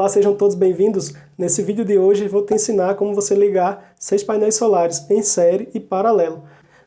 Olá, sejam todos bem-vindos. Nesse vídeo de hoje vou te ensinar como você ligar 6 painéis solares em série e paralelo.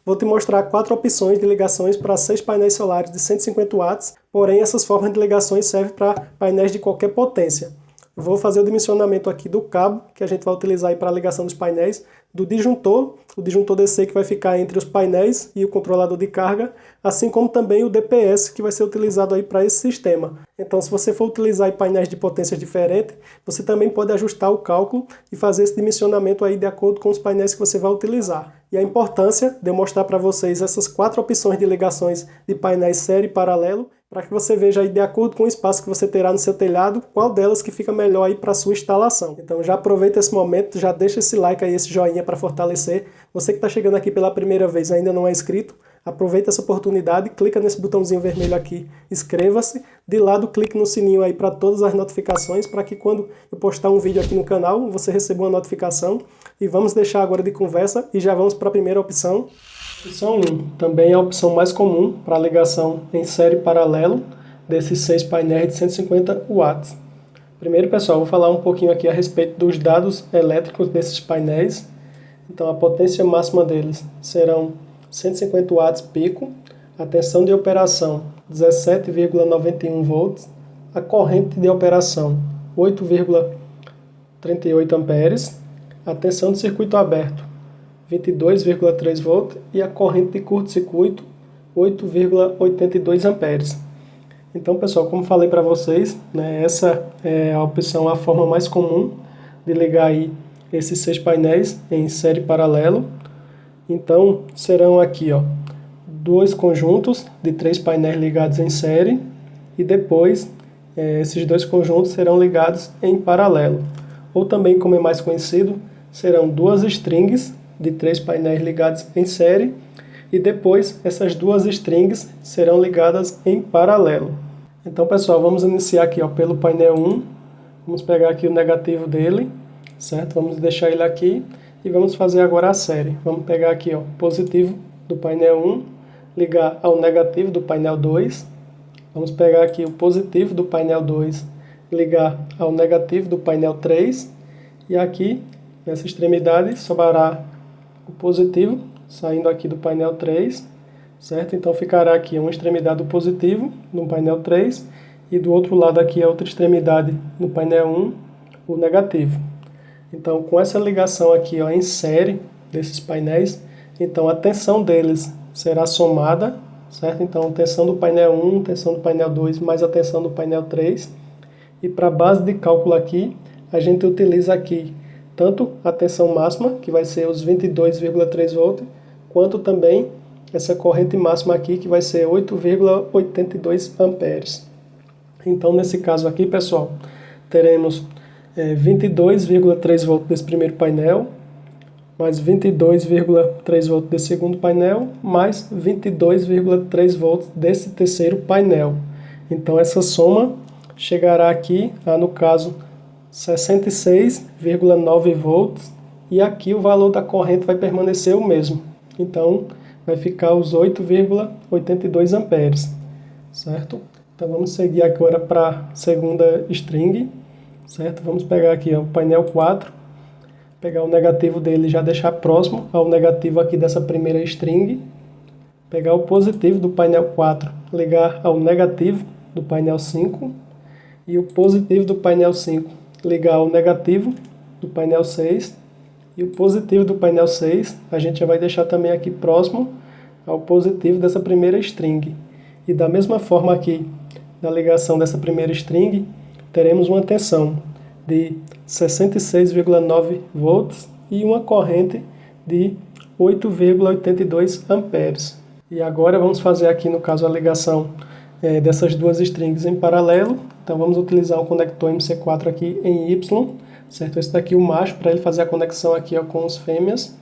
Vou te mostrar 4 opções de ligações para 6 painéis solares de 150 watts, porém essas formas de ligações servem para painéis de qualquer potência. Vou fazer o dimensionamento aqui do cabo que a gente vai utilizar para a ligação dos painéis, do disjuntor, o disjuntor DC que vai ficar entre os painéis e o controlador de carga, assim como também o DPS que vai ser utilizado aí para esse sistema. Então, se você for utilizar painéis de potências diferentes, você também pode ajustar o cálculo e fazer esse dimensionamento aí de acordo com os painéis que você vai utilizar. E a importância de eu mostrar para vocês essas 4 opções de ligações de painéis série e paralelo, para que você veja aí de acordo com o espaço que você terá no seu telhado, qual delas que fica melhor aí para a sua instalação. Então já aproveita esse momento, já deixa esse like aí, esse joinha para fortalecer. Você que está chegando aqui pela primeira vez e ainda não é inscrito, aproveita essa oportunidade, clica nesse botãozinho vermelho aqui, inscreva-se. De lado, clique no sininho aí para todas as notificações, para que quando eu postar um vídeo aqui no canal, você receba uma notificação. E vamos deixar agora de conversa e já vamos para a primeira opção. Opção 1, também é a opção mais comum para ligação em série paralelo desses 6 painéis de 150 watts. Primeiro, pessoal, vou falar um pouquinho aqui a respeito dos dados elétricos desses painéis. Então, a potência máxima deles serão 150 watts pico, a tensão de operação 17,91 volts, a corrente de operação 8,38 amperes, a tensão de circuito aberto 22,3 volts e a corrente de curto-circuito 8,82 amperes. Então, pessoal, como falei para vocês, né, essa é a opção, a forma mais comum de ligar aí esses 6 painéis em série paralelo. Então, serão aqui, ó, 2 conjuntos de 3 painéis ligados em série e depois esses 2 conjuntos serão ligados em paralelo. Ou também, como é mais conhecido, serão 2 strings de 3 painéis ligados em série e depois essas 2 strings serão ligadas em paralelo. Então, pessoal, vamos iniciar aqui, ó, pelo painel 1. Vamos pegar aqui o negativo dele, certo? Vamos deixar ele aqui e vamos fazer agora a série. Vamos pegar aqui, ó, o positivo do painel 1, ligar ao negativo do painel 2. Vamos pegar aqui o positivo do painel 2, ligar ao negativo do painel 3. E aqui, nessa extremidade, sobrará o positivo, saindo aqui do painel 3, certo? Então ficará aqui uma extremidade do positivo no painel 3 e do outro lado aqui a outra extremidade no painel 1, o negativo. Então com essa ligação aqui, ó, em série desses painéis, então a tensão deles será somada, certo? Então tensão do painel 1, tensão do painel 2 mais a tensão do painel 3. E para a base de cálculo aqui, a gente utiliza aqui tanto a tensão máxima, que vai ser os 22,3 volts, quanto também essa corrente máxima aqui, que vai ser 8,82 amperes. Então, nesse caso aqui, pessoal, teremos 22,3 volts desse primeiro painel, mais 22,3 volts desse segundo painel, mais 22,3 volts desse terceiro painel. Então, essa soma chegará aqui, no caso, 66,9 volts, e aqui o valor da corrente vai permanecer o mesmo. Então, vai ficar os 8,82 amperes, certo? Então, vamos seguir agora para a segunda string, certo? Vamos pegar aqui, ó, o painel 4, pegar o negativo dele e já deixar próximo ao negativo aqui dessa primeira string, pegar o positivo do painel 4, ligar ao negativo do painel 5, e o positivo do painel 5 ligar ao negativo do painel 6 e o positivo do painel 6 a gente já vai deixar também aqui próximo ao positivo dessa primeira string. E da mesma forma aqui, na ligação dessa primeira string, teremos uma tensão de 66,9 volts e uma corrente de 8,82 amperes. E agora vamos fazer aqui, no caso, a ligação dessas 2 strings em paralelo. Então vamos utilizar um conector MC4 aqui em Y, certo? Esse daqui é o macho, para ele fazer a conexão aqui, ó, com os fêmeas.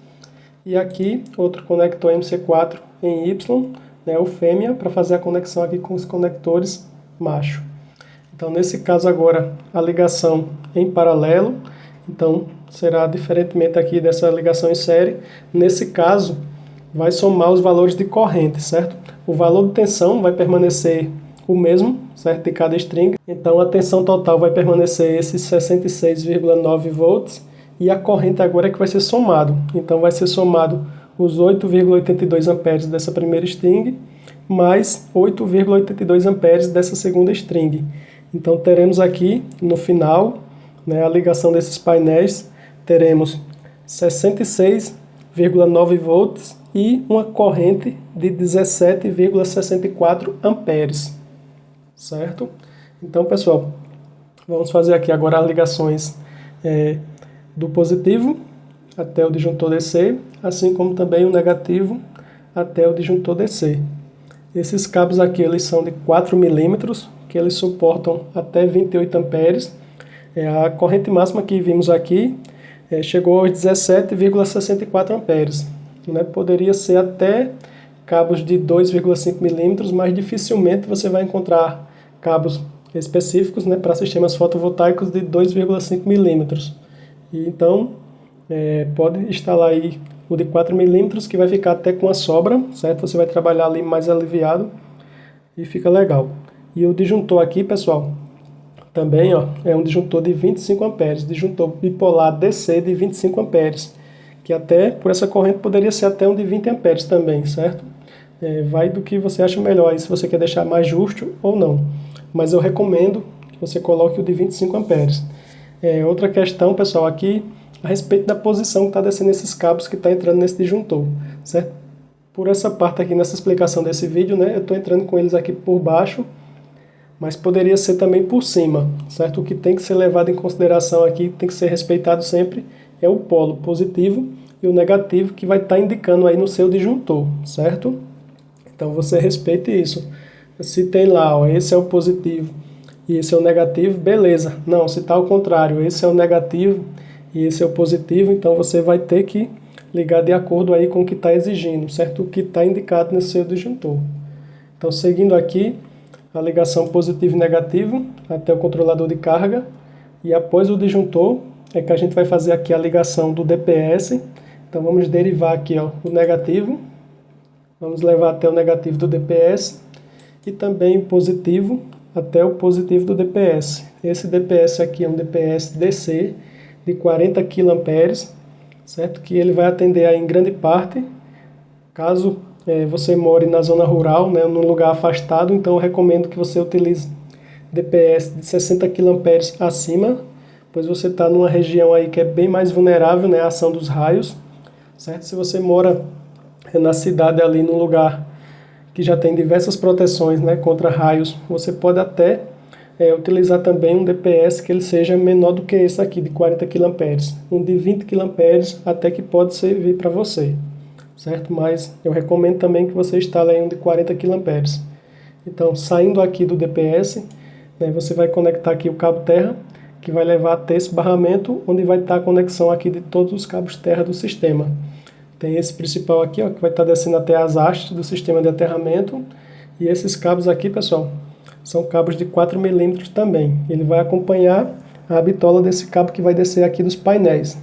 E aqui outro conector MC4 em Y, né, o fêmea, para fazer a conexão aqui com os conectores macho. Então nesse caso agora a ligação em paralelo, então será diferentemente aqui dessa ligação em série. Nesse caso vai somar os valores de corrente, certo? O valor de tensão vai permanecer o mesmo, certo, de cada string. Então a tensão total vai permanecer esses 66,9 volts e a corrente agora é que vai ser somado. Então vai ser somado os 8,82 amperes dessa primeira string mais 8,82 amperes dessa segunda string. Então teremos aqui no final, né, a ligação desses painéis, teremos 66,9 volts e uma corrente de 17,64 amperes, certo? Então, pessoal, vamos fazer aqui agora as ligações do positivo até o disjuntor DC, assim como também o negativo até o disjuntor DC. Esses cabos aqui eles são de 4 milímetros, que eles suportam até 28 amperes. A corrente máxima que vimos aqui chegou aos 17,64 amperes. Né? Poderia ser até cabos de 2,5 milímetros, mas dificilmente você vai encontrar cabos específicos, né, para sistemas fotovoltaicos de 2,5 milímetros. E então, pode instalar aí o de 4 milímetros, que vai ficar até com a sobra, certo? Você vai trabalhar ali mais aliviado e fica legal. E o disjuntor aqui, pessoal, também é um disjuntor de 25 amperes, disjuntor bipolar DC de 25 amperes, que até por essa corrente poderia ser até um de 20 amperes também, certo? Vai do que você acha melhor aí, se você quer deixar mais justo ou não. Mas eu recomendo que você coloque o de 25 amperes. Outra questão, pessoal, aqui a respeito da posição que está descendo esses cabos que está entrando nesse disjuntor, certo? Por essa parte aqui, nessa explicação desse vídeo, né, eu estou entrando com eles aqui por baixo, mas poderia ser também por cima, certo? O que tem que ser levado em consideração aqui, tem que ser respeitado sempre, é o polo positivo e o negativo que vai estar indicando aí no seu disjuntor, certo? Então você respeite isso. Se tem lá, esse é o positivo e esse é o negativo, beleza. Não, se está ao contrário, esse é o negativo e esse é o positivo, então você vai ter que ligar de acordo aí com o que está exigindo, certo? O que está indicado nesse seu disjuntor. Então, seguindo aqui, a ligação positivo e negativo até o controlador de carga, e após o disjuntor é que a gente vai fazer aqui a ligação do DPS. Então vamos derivar aqui o negativo, vamos levar até o negativo do DPS e também o positivo até o positivo do DPS. Esse DPS aqui é um DPS DC de 40 kA, certo? Que ele vai atender aí em grande parte, caso você more na zona rural, né, num lugar afastado, então eu recomendo que você utilize DPS de 60 kA acima, pois você está numa região aí que é bem mais vulnerável, né, à ação dos raios, certo? Se você mora na cidade ali num lugar que já tem diversas proteções, né, contra raios, você pode até utilizar também um DPS que ele seja menor do que esse aqui, de 40 kA. Um de 20 kA até que pode servir para você, certo? Mas eu recomendo também que você instale um de 40 kA. Então, saindo aqui do DPS, né, você vai conectar aqui o cabo terra, que vai levar até esse barramento, onde vai estar a conexão aqui de todos os cabos terra do sistema. Tem esse principal aqui, que vai estar descendo até as hastes do sistema de aterramento. E esses cabos aqui, pessoal, são cabos de 4 milímetros também. Ele vai acompanhar a bitola desse cabo que vai descer aqui dos painéis.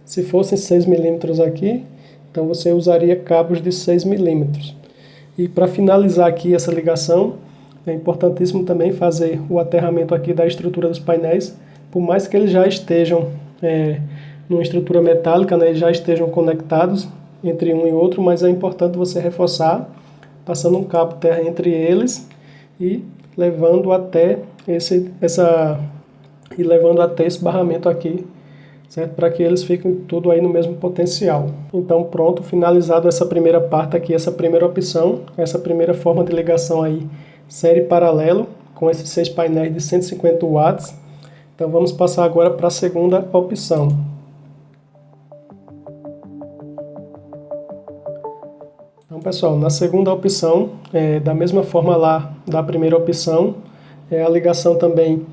Se fossem 6 milímetros aqui, então você usaria cabos de 6 milímetros. E para finalizar aqui essa ligação, é importantíssimo também fazer o aterramento aqui da estrutura dos painéis, por mais que eles já estejam numa estrutura metálica, né, eles já estejam conectados entre um e outro, mas é importante você reforçar, passando um cabo terra entre eles e levando até esse barramento aqui, certo? Para que eles fiquem tudo aí no mesmo potencial. Então pronto, finalizado essa primeira parte aqui, essa primeira opção, essa primeira forma de ligação aí, série paralelo, com esses 6 painéis de 150 watts. Então vamos passar agora para a segunda opção. Então, pessoal, na segunda opção, da mesma forma lá da primeira opção, é a ligação também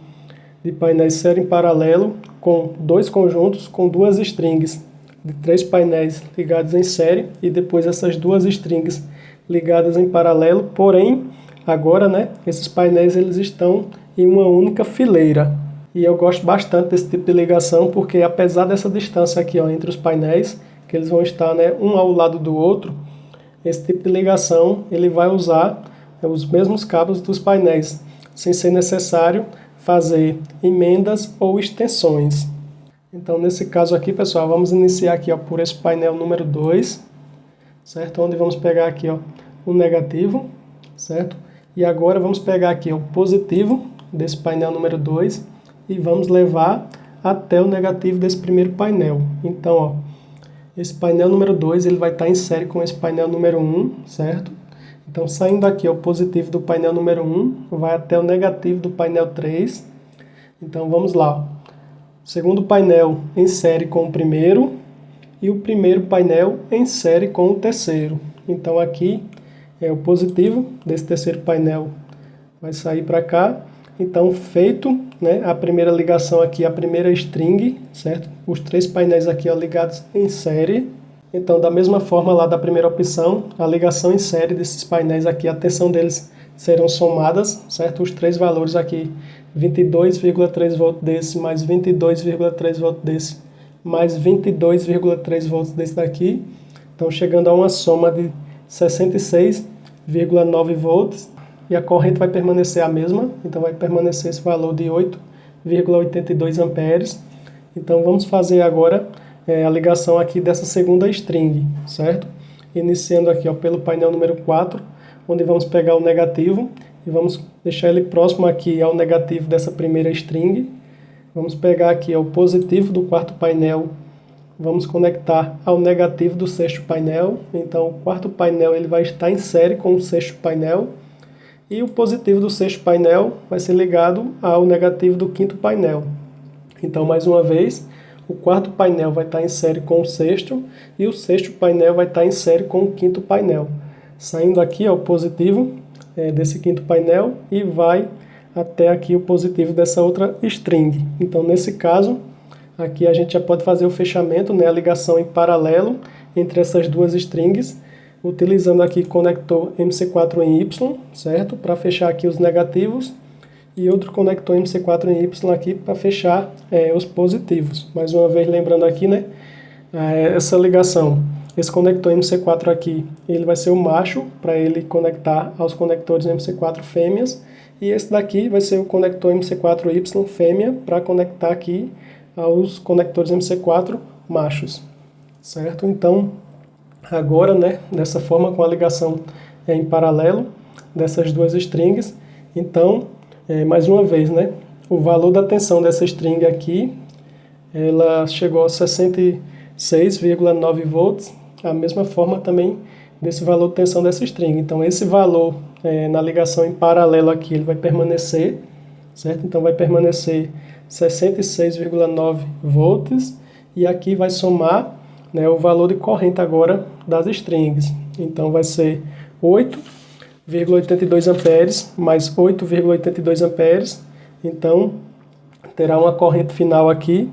de painéis série em paralelo com 2 conjuntos com 2 strings de 3 painéis ligados em série e depois essas 2 strings ligadas em paralelo, porém, agora, né, esses painéis eles estão em uma única fileira. E eu gosto bastante desse tipo de ligação porque apesar dessa distância aqui entre os painéis, que eles vão estar, né, um ao lado do outro, esse tipo de ligação ele vai usar os mesmos cabos dos painéis, sem ser necessário fazer emendas ou extensões. Então, nesse caso aqui, pessoal, vamos iniciar aqui, ó, por esse painel número 2, certo? Onde vamos pegar aqui, ó, o negativo, certo? E agora vamos pegar aqui, ó, o positivo desse painel número 2 e vamos levar até o negativo desse primeiro painel. Então, ó, esse painel número 2 ele vai estar em série com esse painel número 1, certo? Então, saindo aqui, ó, o positivo do painel número 1 vai até o negativo do painel 3. Então, vamos lá. Segundo painel em série com o primeiro e o primeiro painel em série com o terceiro. Então aqui é o positivo desse terceiro painel, vai sair para cá. Então feito, né, a primeira ligação aqui, a primeira string, certo? Os três painéis aqui, ó, ligados em série. Então da mesma forma lá da primeira opção, a ligação em série desses painéis aqui, a tensão deles serão somadas, certo? Os três valores aqui, 22,3 volts desse, mais 22,3 volts desse, mais 22,3 volts desse daqui. Então, chegando a uma soma de 66,9 volts. E a corrente vai permanecer a mesma. Então, vai permanecer esse valor de 8,82 amperes. Então, vamos fazer agora a ligação aqui dessa segunda string, certo? Iniciando aqui, ó, pelo painel número 4, onde vamos pegar o negativo e vamos deixar ele próximo aqui ao negativo dessa primeira string. Vamos pegar aqui, ó, o positivo do quarto painel, vamos conectar ao negativo do sexto painel. Então o quarto painel ele vai estar em série com o sexto painel e o positivo do sexto painel vai ser ligado ao negativo do quinto painel. Então, mais uma vez, o quarto painel vai estar em série com o sexto e o sexto painel vai estar em série com o quinto painel. Saindo aqui, ó, o positivo desse quinto painel e vai até aqui o positivo dessa outra string. Então, nesse caso, aqui a gente já pode fazer o fechamento, né, a ligação em paralelo entre essas duas strings, utilizando aqui conector MC4 em Y, certo? Para fechar aqui os negativos, e outro conector MC4 em Y aqui para fechar os positivos. Mais uma vez, lembrando aqui, né, essa ligação. Esse conector MC4 aqui, ele vai ser o macho, para ele conectar aos conectores MC4 fêmeas, e esse daqui vai ser o conector MC4Y fêmea, para conectar aqui aos conectores MC4 machos, certo? Então, agora, né, dessa forma, com a ligação em paralelo dessas duas strings, então, mais uma vez, né, o valor da tensão dessa string aqui, ela chegou a 66,9 volts, a mesma forma também desse valor de tensão dessa string. Então esse valor na ligação em paralelo aqui, ele vai permanecer, certo? Então vai permanecer 66,9 volts e aqui vai somar, né, o valor de corrente agora das strings. Então vai ser 8,82 amperes mais 8,82 amperes. Então terá uma corrente final aqui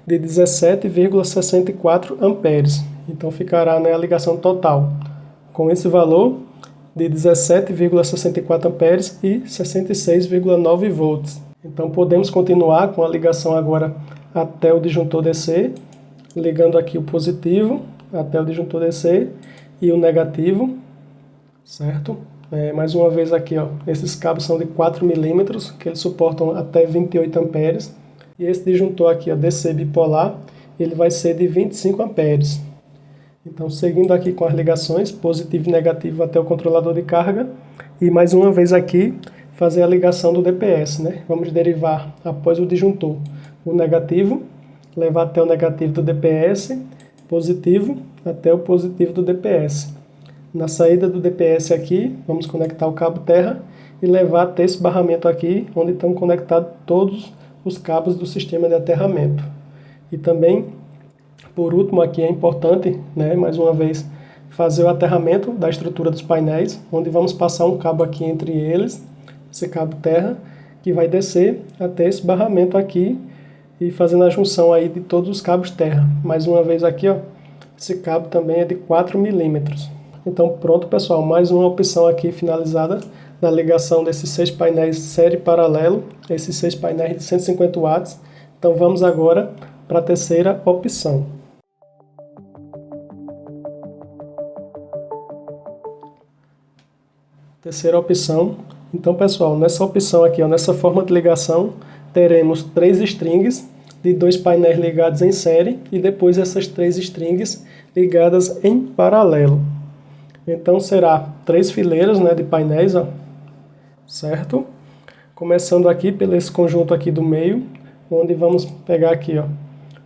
de 17,64 amperes. Então ficará, né, a ligação total com esse valor de 17,64 amperes e 66,9 volts. Então podemos continuar com a ligação agora até o disjuntor DC, ligando aqui o positivo até o disjuntor DC e o negativo, certo? Mais uma vez aqui, ó, esses cabos são de 4 milímetros, que eles suportam até 28 amperes. E esse disjuntor aqui, ó, DC bipolar, ele vai ser de 25 amperes. Então, seguindo aqui com as ligações, positivo e negativo até o controlador de carga. E mais uma vez aqui, fazer a ligação do DPS, né? Vamos derivar, após o disjuntor, o negativo, levar até o negativo do DPS, positivo até o positivo do DPS. Na saída do DPS aqui, vamos conectar o cabo terra e levar até esse barramento aqui, onde estão conectados todos os cabos do sistema de aterramento. E também, por último aqui, é importante, né, mais uma vez, fazer o aterramento da estrutura dos painéis, onde vamos passar um cabo aqui entre eles, esse cabo terra, que vai descer até esse barramento aqui e fazendo a junção aí de todos os cabos terra. Mais uma vez aqui, ó, esse cabo também é de 4 milímetros. Então pronto, pessoal, mais uma opção aqui finalizada na ligação desses 6 painéis série paralelo, esses 6 painéis de 150 watts. Então vamos agora para a terceira opção. Terceira opção. Então, pessoal, nessa opção aqui, ó, nessa forma de ligação, teremos 3 strings de 2 painéis ligados em série e depois essas 3 strings ligadas em paralelo. Então, será 3 fileiras, né, de painéis, ó, certo? Começando aqui pelo esse conjunto aqui do meio, onde vamos pegar aqui, ó,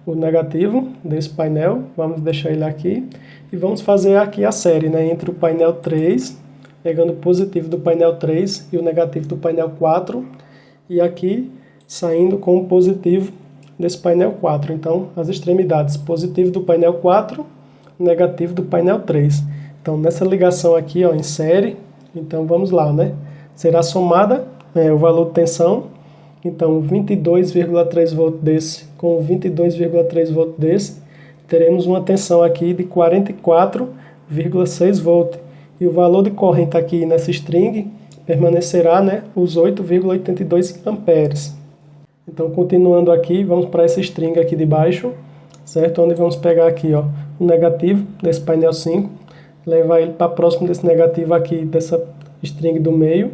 o negativo desse painel, vamos deixar ele aqui e vamos fazer aqui a série, né, entre o painel 3, pegando o positivo do painel 3 e o negativo do painel 4, e aqui saindo com o positivo desse painel 4. Então, as extremidades, positivo do painel 4, negativo do painel 3. Então, nessa ligação aqui, ó, em série, então vamos lá, né? Será somada o valor de tensão. Então, 22,3 volts desse com 22,3 volts desse, teremos uma tensão aqui de 44,6 volts. E o valor de corrente aqui nessa string permanecerá, né, os 8,82 amperes. Então, continuando aqui, vamos para essa string aqui de baixo, certo? Onde vamos pegar aqui, ó, o negativo desse painel 5, levar ele para próximo desse negativo aqui, dessa string do meio,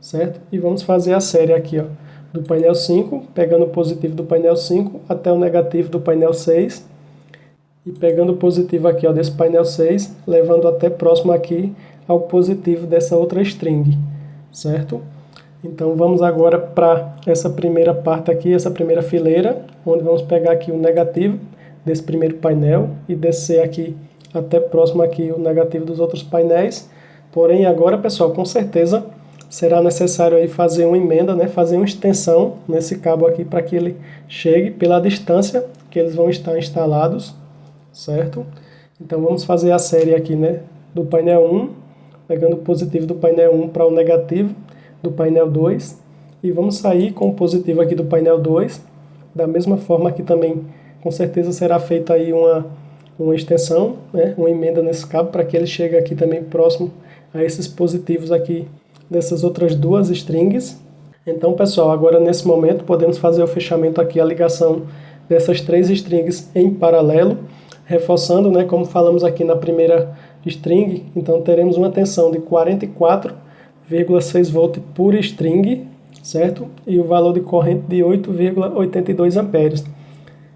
certo? E vamos fazer a série aqui, ó, do painel 5, pegando o positivo do painel 5 até o negativo do painel 6, e pegando o positivo aqui, ó, desse painel 6, levando até próximo aqui ao positivo dessa outra string, certo? Então vamos agora para essa primeira parte aqui, essa primeira fileira, onde vamos pegar aqui o negativo desse primeiro painel e descer aqui até próximo aqui o negativo dos outros painéis. Porém agora, pessoal, com certeza será necessário aí fazer uma emenda, né, fazer uma extensão nesse cabo aqui para que ele chegue pela distância que eles vão estar instalados, certo? Então vamos fazer a série aqui, né, do painel 1, pegando o positivo do painel 1 para o negativo do painel 2, e vamos sair com o positivo aqui do painel 2, da mesma forma que também com certeza será feita aí uma extensão, né, uma emenda nesse cabo para que ele chegue aqui também próximo a esses positivos aqui dessas outras duas strings. Então, pessoal, agora nesse momento podemos fazer o fechamento aqui, a ligação dessas 3 strings em paralelo, reforçando, né, como falamos aqui na primeira string. Então teremos uma tensão de 44,6 volts por string, certo? E o valor de corrente de 8,82 amperes.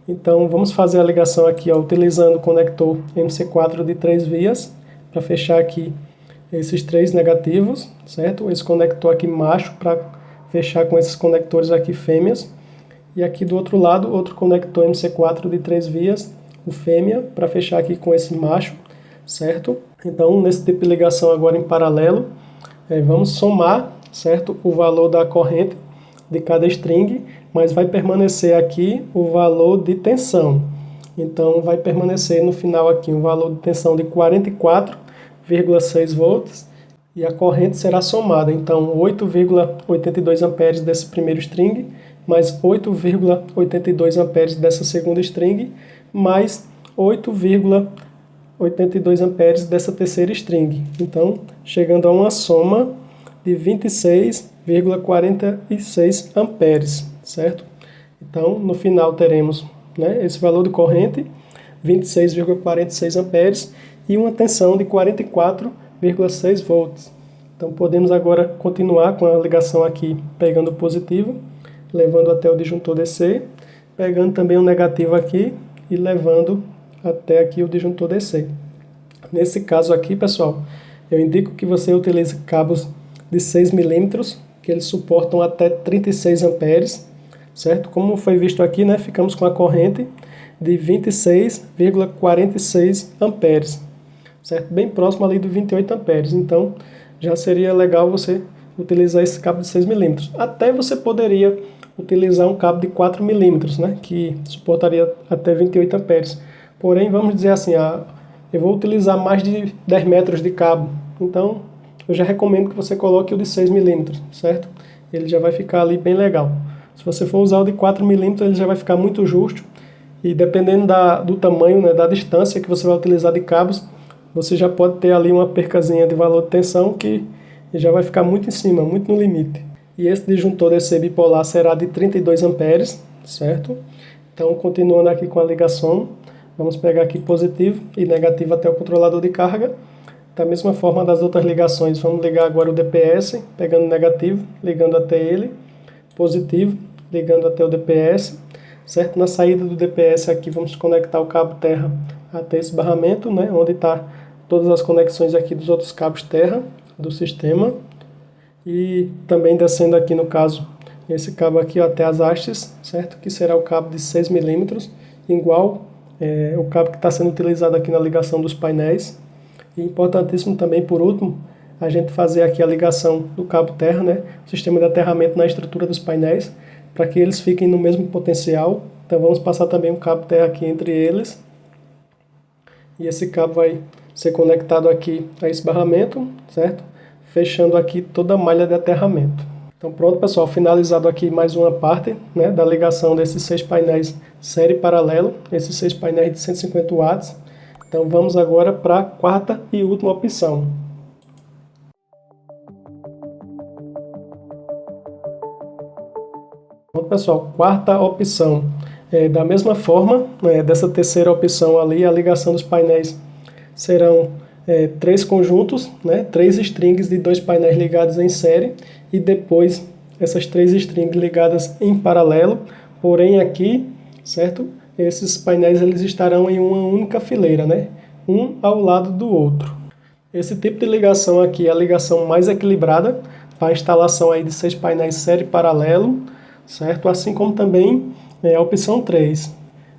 Então vamos fazer a ligação aqui, ó, utilizando o conector MC4 de 3 vias para fechar aqui esses 3 negativos, certo? Esse conector aqui macho para fechar com esses conectores aqui fêmeas. E aqui do outro lado, outro conector MC4 de 3 vias, o fêmea, para fechar aqui com esse macho, certo? Então, nesse tipo de ligação agora em paralelo, vamos somar, certo, o valor da corrente de cada string, mas vai permanecer aqui o valor de tensão. Então, vai permanecer no final aqui um valor de tensão de 44,6 volts e a corrente será somada. Então, 8,82 amperes desse primeiro string, mais 8,82 amperes dessa segunda string, mais 8,82 amperes dessa terceira string. Então, chegando a uma soma de 26,46 amperes, certo? Então, no final teremos, né, esse valor de corrente, 26,46 amperes, e uma tensão de 44,6 volts. Então, podemos agora continuar com a ligação aqui, pegando o positivo, levando até o disjuntor DC, pegando também o negativo aqui e levando até aqui o disjuntor DC. Nesse caso aqui, pessoal, eu indico que você utilize cabos de 6 milímetros, que eles suportam até 36 amperes, certo? Como foi visto aqui, né, ficamos com a corrente de 26,46 amperes, certo? Bem próximo ali do 28 amperes. Então, já seria legal você utilizar esse cabo de 6 milímetros. Até você poderia utilizar um cabo de 4 milímetros, né, que suportaria até 28 amperes. Porém, vamos dizer assim, eu vou utilizar mais de 10 metros de cabo. Então, eu já recomendo que você coloque o de 6 milímetros, certo? Ele já vai ficar ali bem legal. Se você for usar o de 4 milímetros, ele já vai ficar muito justo. E dependendo do tamanho, né, da distância que você vai utilizar de cabos, você já pode ter ali uma percazinha de valor de tensão que já vai ficar muito em cima, muito no limite. E esse disjuntor DC bipolar será de 32 amperes, certo? Então, continuando aqui com a ligação, vamos pegar aqui positivo e negativo até o controlador de carga. Da mesma forma das outras ligações, vamos ligar agora o DPS, pegando o negativo, ligando até ele, positivo, ligando até o DPS, certo? Na saída do DPS aqui vamos conectar o cabo terra até esse barramento, né? Onde está todas as conexões aqui dos outros cabos terra do sistema. E também descendo aqui no caso, esse cabo aqui ó, até as hastes, certo? Que será o cabo de 6 milímetros, igual o cabo que está sendo utilizado aqui na ligação dos painéis. E importantíssimo também, por último, a gente fazer aqui a ligação do cabo terra, né? O sistema de aterramento na estrutura dos painéis, para que eles fiquem no mesmo potencial. Então vamos passar também um cabo terra aqui entre eles. E esse cabo vai ser conectado aqui a esse barramento, certo? Fechando aqui toda a malha de aterramento. Então pronto, pessoal, finalizado aqui mais uma parte, né, da ligação desses 6 painéis série paralelo, esses 6 painéis de 150 watts. Então vamos agora para a quarta e última opção. Pronto, pessoal, quarta opção. Da mesma forma, dessa terceira opção ali, a ligação dos painéis serão 3 conjuntos, né, 3 strings de 2 painéis ligados em série e depois essas 3 strings ligadas em paralelo, porém aqui, certo? Esses painéis eles estarão em uma única fileira, né, um ao lado do outro. Esse tipo de ligação aqui é a ligação mais equilibrada para a instalação aí de 6 painéis série paralelo, certo? Assim como também a opção 3.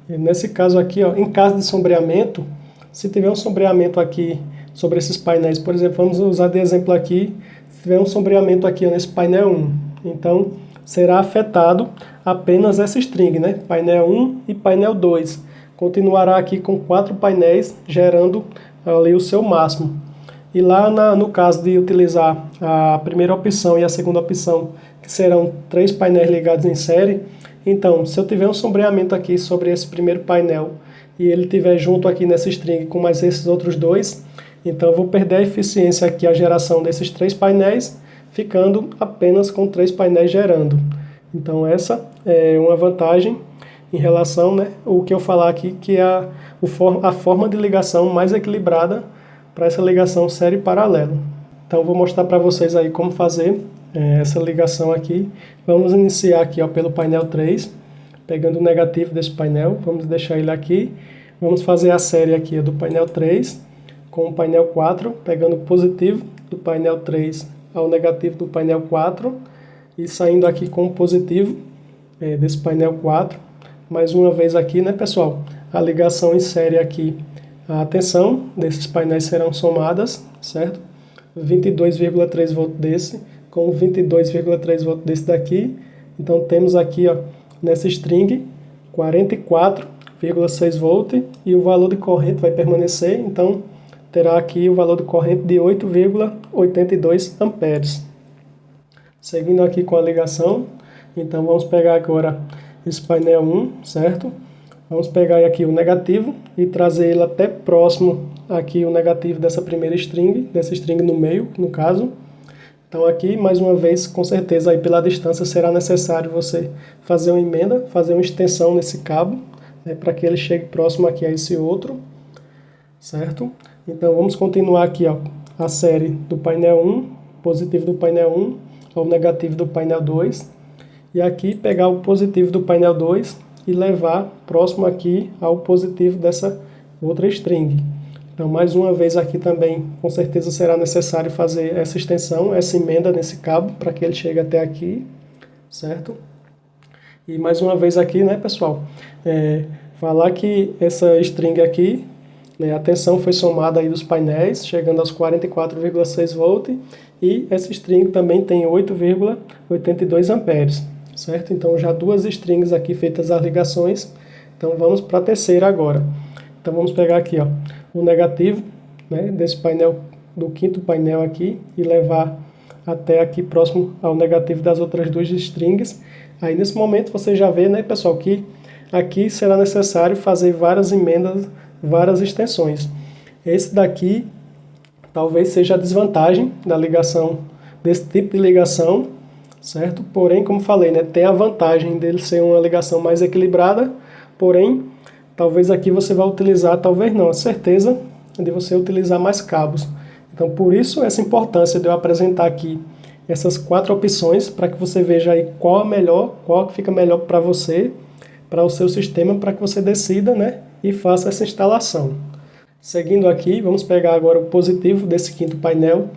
E nesse caso aqui, ó, em caso de sombreamento, se tiver um sombreamento aqui sobre esses painéis, por exemplo, vamos usar de exemplo aqui, se tiver um sombreamento aqui ó, nesse painel 1, então será afetado apenas essa string, né? Painel 1 e painel 2. Continuará aqui com 4 painéis gerando ali o seu máximo. E lá no caso de utilizar a primeira opção e a segunda opção, que serão 3 painéis ligados em série, então se eu tiver um sombreamento aqui sobre esse primeiro painel e ele tiver junto aqui nessa string com mais esses outros 2, então eu vou perder a eficiência aqui, a geração desses 3 painéis, ficando apenas com 3 painéis gerando. Então essa é uma vantagem em relação, né, o que eu falar aqui, que é a forma de ligação mais equilibrada para essa ligação série paralelo. Então vou mostrar para vocês aí como fazer essa ligação aqui. Vamos iniciar aqui ó, pelo painel 3, pegando o negativo desse painel, vamos deixar ele aqui. Vamos fazer a série aqui ó, do painel 3 com o painel 4, pegando o positivo do painel 3 ao negativo do painel 4 e saindo aqui com o positivo desse painel 4. Mais uma vez aqui, né, pessoal? A ligação em série aqui, a tensão desses painéis serão somadas, certo? 22,3 volt desse com 22,3 volt desse daqui. Então temos aqui, ó, nessa string 44,6 volt e o valor de corrente vai permanecer, então terá aqui o valor de corrente de 8,82 amperes. Seguindo aqui com a ligação, então vamos pegar agora esse painel 1, certo? Vamos pegar aqui o negativo e trazer ele até próximo aqui o negativo dessa primeira string, dessa string no meio, no caso. Então aqui, mais uma vez, com certeza aí pela distância será necessário você fazer uma emenda, fazer uma extensão nesse cabo, né, para que ele chegue próximo aqui a esse outro, certo? Então vamos continuar aqui ó, a série do painel 1, positivo do painel 1 ao negativo do painel 2. E aqui pegar o positivo do painel 2 e levar próximo aqui ao positivo dessa outra string. Então mais uma vez aqui também com certeza será necessário fazer essa extensão, essa emenda nesse cabo para que ele chegue até aqui, certo? E mais uma vez aqui, né, pessoal, falar que essa string aqui, né, a tensão foi somada aí dos painéis, chegando aos 44,6 volt, e essa string também tem 8,82 amperes, certo? Então já 2 strings aqui feitas as ligações, então vamos para a terceira agora. Então vamos pegar aqui ó, o negativo, né, desse painel, do quinto painel aqui, e levar até aqui próximo ao negativo das outras 2 strings. Aí nesse momento você já vê, né, pessoal, que aqui será necessário fazer várias emendas, várias extensões. Esse daqui talvez seja a desvantagem da ligação, desse tipo de ligação, certo? Porém, como falei, né, tem a vantagem dele ser uma ligação mais equilibrada, porém, talvez aqui você vai utilizar, talvez não, a certeza de você utilizar mais cabos. Então, por isso, essa importância de eu apresentar aqui essas 4 opções, para que você veja aí qual a melhor, qual que fica melhor para você, para o seu sistema, para que você decida, né, e faça essa instalação. Seguindo aqui, vamos pegar agora o positivo desse 5º painel,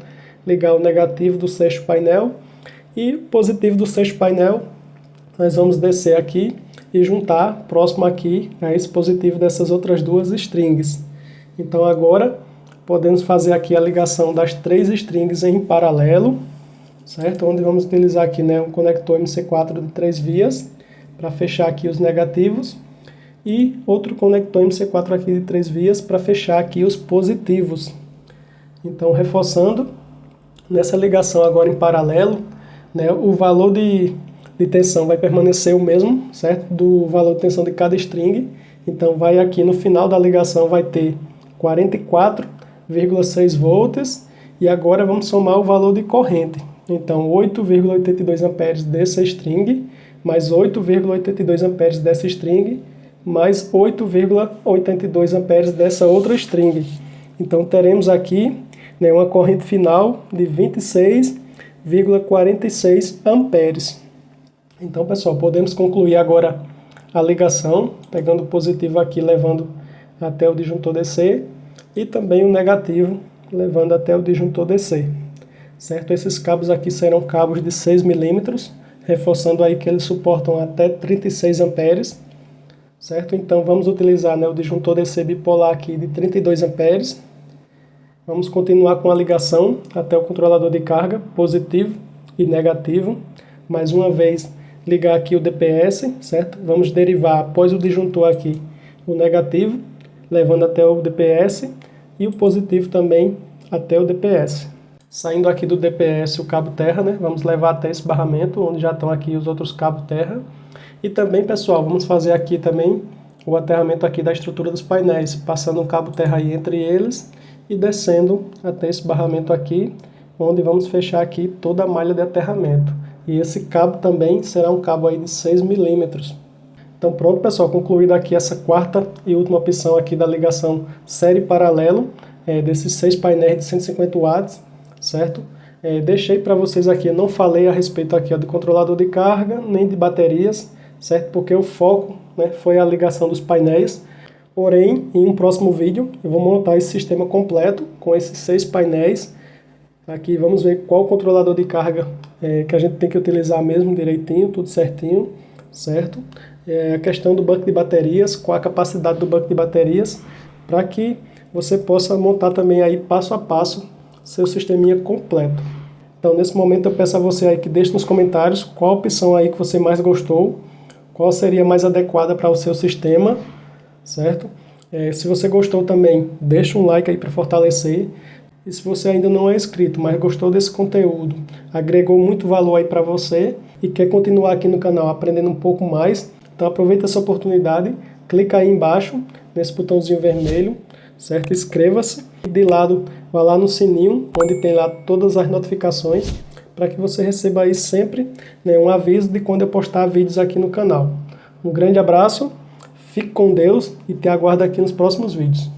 ligar o negativo do 6º painel, e o positivo do 6º painel, nós vamos descer aqui e juntar próximo aqui a esse positivo dessas outras 2 strings. Então agora podemos fazer aqui a ligação das 3 strings em paralelo, certo? Onde vamos utilizar aqui, né, um conector MC4 de 3 vias para fechar aqui os negativos e outro conector MC4 aqui de 3 vias para fechar aqui os positivos. Então, reforçando, nessa ligação agora em paralelo, né, o valor de tensão vai permanecer o mesmo, certo? Do valor de tensão de cada string. Então, vai aqui no final da ligação vai ter 44,6 volts e agora vamos somar o valor de corrente. Então, 8,82 amperes dessa string, mais 8,82 amperes dessa string, mais 8,82 amperes dessa outra string. Então, teremos aqui, né, uma corrente final de 26,46 amperes. Então, pessoal, podemos concluir agora a ligação, pegando o positivo aqui, levando até o disjuntor DC, e também o negativo, levando até o disjuntor DC. Certo? Esses cabos aqui serão cabos de 6 milímetros, reforçando aí que eles suportam até 36 amperes. Certo? Então vamos utilizar, né, o disjuntor DC bipolar aqui de 32 amperes. Vamos continuar com a ligação até o controlador de carga, positivo e negativo. Mais uma vez, ligar aqui o DPS, certo? Vamos derivar após o disjuntor aqui o negativo, levando até o DPS, e o positivo também até o DPS. Saindo aqui do DPS o cabo terra, né? Vamos levar até esse barramento, onde já estão aqui os outros cabos terra. E também, pessoal, vamos fazer aqui também o aterramento aqui da estrutura dos painéis, passando um cabo terra aí entre eles e descendo até esse barramento aqui, onde vamos fechar aqui toda a malha de aterramento. E esse cabo também será um cabo aí de 6 milímetros. Então pronto, pessoal, concluída aqui essa 4ª e última opção aqui da ligação série paralelo, desses 6 painéis de 150 watts, certo? Deixei para vocês aqui, eu não falei a respeito aqui de controlador de carga, nem de baterias, certo? Porque o foco, né, foi a ligação dos painéis. Porém, em um próximo vídeo, eu vou montar esse sistema completo com esses 6 painéis. Aqui vamos ver qual controlador de carga que a gente tem que utilizar mesmo direitinho, tudo certinho, certo? A questão do banco de baterias, qual a capacidade do banco de baterias, para que você possa montar também aí passo a passo seu sisteminha completo. Então, nesse momento eu peço a você aí que deixe nos comentários qual a opção aí que você mais gostou, qual seria mais adequada para o seu sistema, certo? Se você gostou também, deixa um like aí para fortalecer. E se você ainda não é inscrito, mas gostou desse conteúdo, agregou muito valor aí para você e quer continuar aqui no canal aprendendo um pouco mais, então aproveita essa oportunidade, clica aí embaixo, nesse botãozinho vermelho, certo? Inscreva-se e de lado vá lá no sininho, onde tem lá todas as notificações, para que você receba aí sempre, né, um aviso de quando eu postar vídeos aqui no canal. Um grande abraço, fique com Deus e te aguardo aqui nos próximos vídeos.